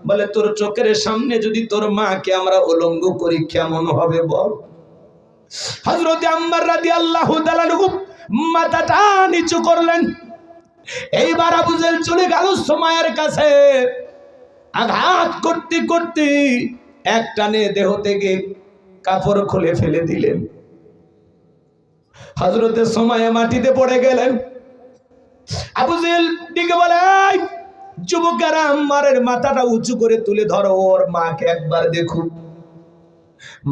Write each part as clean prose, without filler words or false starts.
বলে তোর চোখের সামনে যদি তোর মাকে আমরা উলঙ্গ করি কেমন হবে বল। হযরত আম্মার রাদিয়াল্লাহু তাআলা মাথাটা নিচু করলেন। এইবার আবু জেহেল চলে গেল সুমাইয়ার কাছে। আঘাত করতে করতে এক টানে দেহ থেকে কাপড় খুলে ফেলে দিলেন। হযরতে সুমাইয়া মাটিতে পড়ে গেলেন। আবু জেহেল দিকে বলে, এই যুবকেরা, আম্মারের মাথাটা উঁচু করে তুলে ধরো, ওর মাকে একবার দেখুন।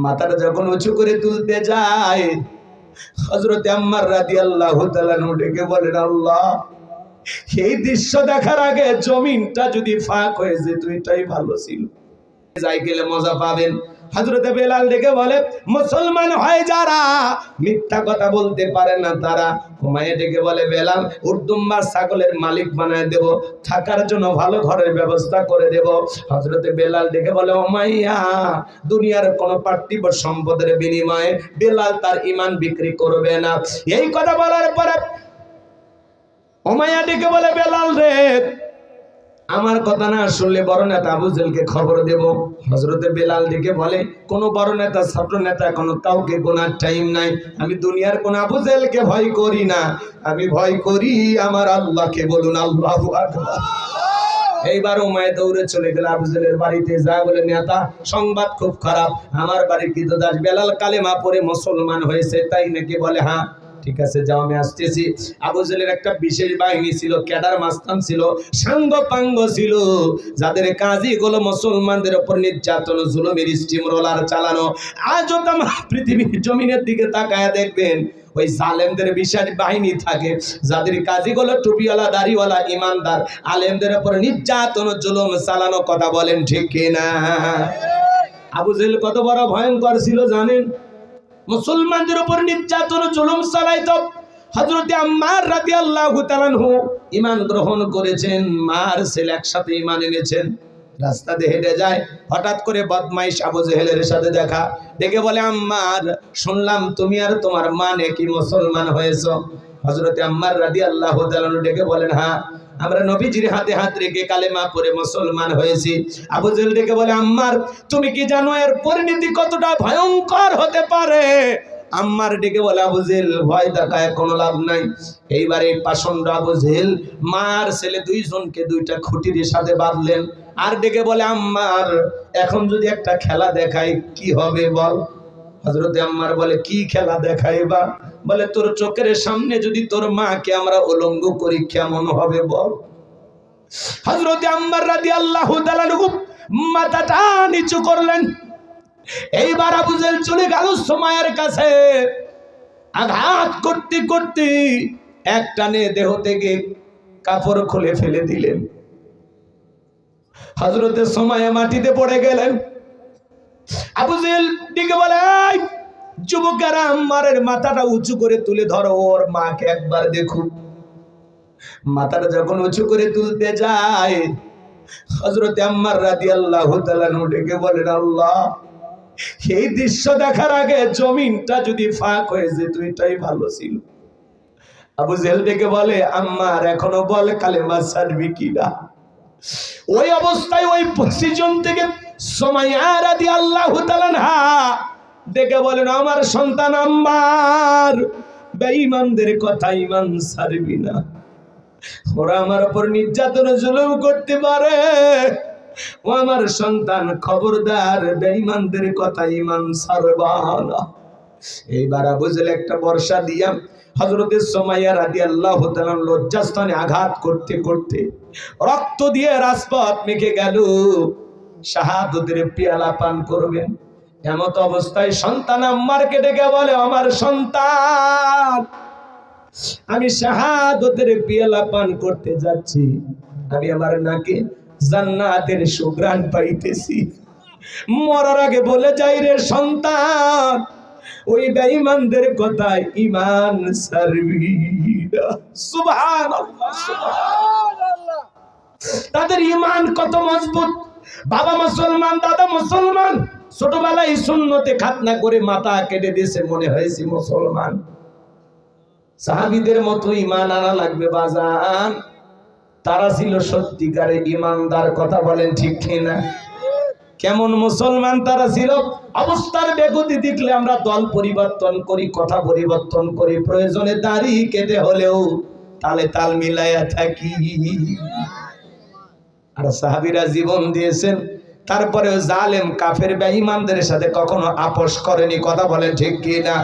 মাথাটা যখন উঁচু করে তুলতে যায়, হযরতে আম্মার রাদিয়াল্লাহু তাআলা ডেকে বলেন, আল্লাহ, এই দৃশ্য দেখার আগে জমিনটা যদি ফাঁক হয়ে যেত এটাই ভালো ছিল। যাই গেলে মজা পাবেন। হযরতে বেলাল ডেকে বলে, মুসলমান হয় যারা মিথ্যা কথা বলতে পারে না তারা। উমাইয়া ডেকে বলে, বেলাল, উর্দুম্বা ছাগলের মালিক বানায় দেব, থাকার জন্য ভালো ঘরের ব্যবস্থা করে দেব। হযরতে বেলাল ডেকে বলে, উমাইয়া, দুনিয়ার কোন পার্থিব সম্পদের বিনিময়ে বেলাল তার ঈমান বিক্রি করবে না। এই কথা বলার পরে উমাইয়া ডেকে বলে, বেলাল রে, আমার কথা না শুনলে বড় নেতা আবু জেহেলকে খবর দেব। হযরতে বেলাল ডেকে বলে, কোন বড় নেতা ছোট নেতা কোনো কাউকে গোনার টাইম নাই। আমি দুনিয়ার কোন আবু জেহেলকে ভয় করি না, আমি ভয় করি আমার আল্লাহকে। বলুন আল্লাহু আকবার। এইবার উমাইয়া দৌড়ে চলে গেল আবু জেহেলের বাড়িতে। যা বলে, নেতা, সংবাদ খুব খারাপ, আমার বাড়ির কৃতদাস বেলাল কালেমা পড়ে মুসলমান হয়েছে। তাই নাকি? বলে, হ্যাঁ। ঠিক আছে, যাও, আমি আসতেছি। আবু জেহেলের একটা বিশেষ বাহিনী ছিল, ক্যাডার মাস্তান ছিল, সাঙ্গ পাঙ্গ ছিল, যাদের কাজই হলো মুসলমানদের উপর নির্যাতন, জুলুমের স্টিম রোলার চালানো। আজও তো পৃথিবীর জমিনের দিকে তাকায় দেখবেন, ওই জালেমদের বিশাল বাহিনী থাকে, যাদের কাজই হলো টুপিওয়ালা, দাড়িওয়ালা, ইমানদার আলেমদের উপর নির্যাতন, জুলুম চালানো। কথা বলেন ঠিক কিনা? আবু জেহেল কত বড় ভয়ঙ্কর ছিল জানেন? মুসলমানদের উপর নির্যাতন, জুলুম চালাইতো। হযরতে আম্মার রাদিয়াল্লাহু তাআলা ঈমান গ্রহণ করেছেন, মার ছেলে একসাথে ঈমান এনেছেন। রাস্তাতে হেঁটে যায়, হঠাৎ করে বদমাইশ আবু জেহেলের সাথে দেখা। ডেকে বলে, আম্মার, শুনলাম তুমি আর তোমার মা নাকি মুসলমান হয়েছো। হযরতে আম্মার রাদিয়াল্লাহু তাআলা ডেকে বলেন, হ্যাঁ, আমরা নবীজির হাতে হাত রেখে কালেমা পড়ে মুসলমান হয়েছি। আবু জেহেল ডেকে বলে, আম্মার, তুমি কি জানো এর পরিণতি কতটা ভয়ঙ্কর হতে পারে? আম্মার ডেকে বলে, আবু জেহেল, ভয় দেখায় কোনো লাভ নাই। এইবারে পাষণ্ড আবু জেহেল মার ছেলে দুইজনকে দুইটা খুঁটির সাথে বাঁধলেন। আর ডেকে বলে, আম্মার, এখন যদি একটা খেলা দেখাই কি হবে বল। হযরতে আম্মার বলে, কি খেলা দেখাইবা? বলে, তোর চোখের সামনে যদি তোর মাকে আমরা উলঙ্গ করি কেমন হবে বল। হযরতে আম্মার রাদিয়াল্লাহু তাআলা মাথাটা নিচু করলেন। এইবার আবু জেহেল চলে গেল সুমাইয়ার কাছে। আঘাত করতে করতে এক টানে দেহ থেকে কাপড় খুলে ফেলে দিলেন। হযরতে সুমাইয়া মাটিতে পড়ে গেলেন। আবু জেহেল দিকে বলে, এই যুবকেরা, আম্মারের মাথাটা উঁচু করে তুলে ধরো, ওর মাকে একবার দেখুন। মাথাটা যখন উঁচু করে তুলতে যায়, হযরতে আম্মার রাদিয়াল্লাহু তাআলা ডেকে বলেন, আল্লাহ, এই দৃশ্য দেখার আগে জমিনটা যদি ফাঁক হয়ে যেত এটাই ভালো ছিল। আবু জেহেল ডেকে বলে, আম্মার, এখনো বল কালেমা ছাড়বি কিনা? ওই অবস্থায় ওই পজিশন থেকে সুমাইয়া রাদিয়াল্লাহু তাআলা ডেকে বলেন, আমার সন্তান আম্মার, বেঈমানদের কথা ঈমান ছাড়বি না। ওরা আমার উপর নির্যাতন, জুলুম করতে পারে। ও আমার সন্তান, খবরদার, বেঈমানদের কথা ঈমান ছাড়বা না। এইবার আবু জেহেল একটা বর্ষা দিয়া হযরতে সুমাইয়া রাদিয়াল্লাহু তাআলা লজ্জাস্থানে আঘাত করতে করতে রক্ত দিয়ে রাজপথ মেখে গেল। শাহাদাতের পেয়ালা পান করবেন। এমত অবস্থায় সন্তান আম্মারকে ডেকে বলে, আমার সন্তান, আমি শাহাদাতের পেয়ালা পান করতে যাচ্ছি। আমি আমার নাকে জান্নাতের সুঘ্রাণ পাইতেছি। মরার আগে বলে যাই রে সন্তান, ওই বেঈমানদের কথায় ঈমান ছাড়বি না। সুবহানাল্লাহ, সুবহানাল্লাহ। তাদের ঈমান কত মজবুত। বাবা মুসলমান, দাদা মুসলমান, ছোটবেলায় সুন্নতে খাতনা করে মাথা কেটে দিয়েছে, মনে হয়েছে মুসলমান। সাহাবীদের মতো ঈমান আনা লাগবে বাজান। তারা ছিল সত্যিকারের ইমানদার। কথা বলেন ঠিক কিনা? কেমন মুসলমান তারা ছিল? অবস্থার বেগতি দেখলে আমরা দল পরিবর্তন করি, কথা পরিবর্তন করি, প্রয়োজনে দাড়ি কেটে হলেও তালে তাল মিলাইয়া থাকি। আর সাহাবীরা জীবন দিয়েছেন, তারপরেও জালেম কাফের বেঈমানদের সাথে কখনো আপোষ করেনি। কথা বলেন ঠিক কিনা?